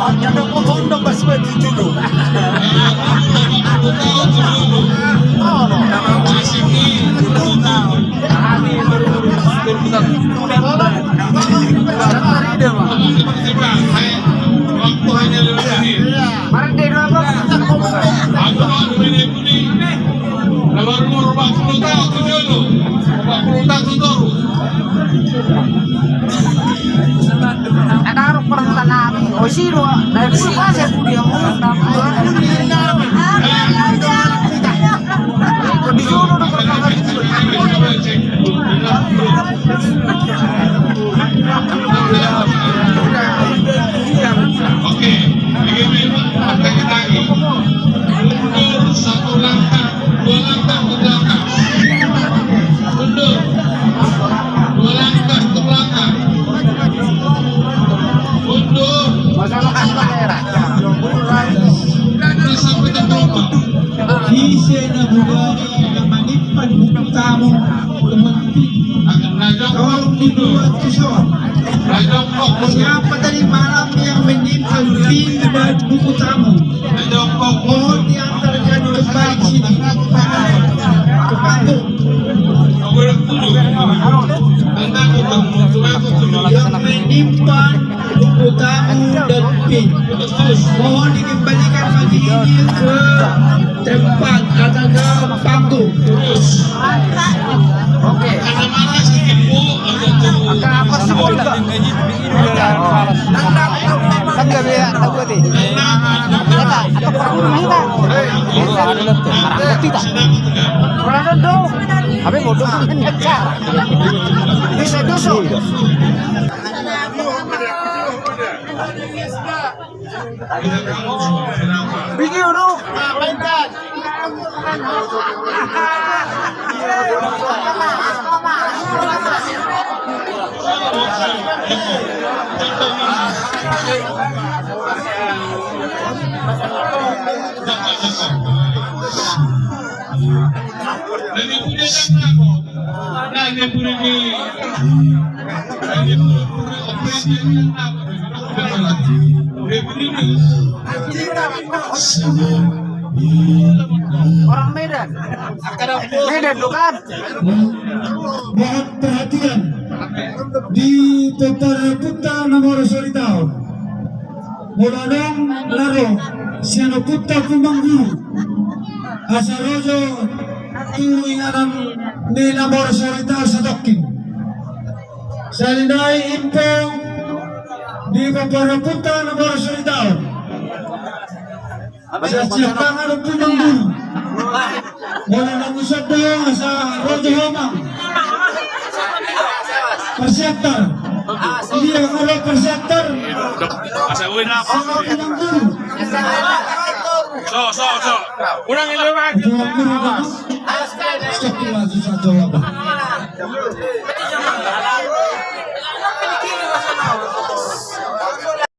Ada potong basmati dulu. Waktu hanya 5 menit. Aku mau menit ini. Nomor 40 tahun dulu. 40 tahun terus. Ada pertanyaan, oh sih lo, dari sini saya punya Oke, begini pakai lagi. Mundur 1 langkah, 2 langkah ke belakang. Mundur 2 langkah ke belakang. Mundur. Mundur sampai ke rumah. Hise na bugari ang manipan bukutamo Akan najong kawal mundur at kisyon. najong kok, Kaya padali malam yang manipan pinbad bukutamo. najong kok. Mohon diantar dyan kembali sini. Kepanggo. Aku udah dulu. Tentang aku dulu. Yang menimpan bukutamo dan pin. Mohon dikembalikan pagi ini ke tempat atau ke panggung. Terus. Oke. Karena marah sedikit bu, agak jauh. Apa sih bola? Kan gak bisa tahu tadi. Kita atau perang kita. Ada lot tuh. Marah kita. Berada dong. Tapi bodoh kan ngejar. Bisa dosa. Video dong. Orang Medan. Medan bukan? Mohon perhatian di Totaraputa nomor solitaw. Mulanong laro Sianaputa Kumangguru Asarojo tuwing alam ni nomor solitaw sa Dokin. Salinay impo di Totaraputa nomor solitaw. Sa Sianaputa Kumangguru. Mula nang usap doon sa Rojo Homang. Persektor. Hindi ako malo persektor. Asa uwi na ako. So. Unang ilo Stop lang sa Jowa ba?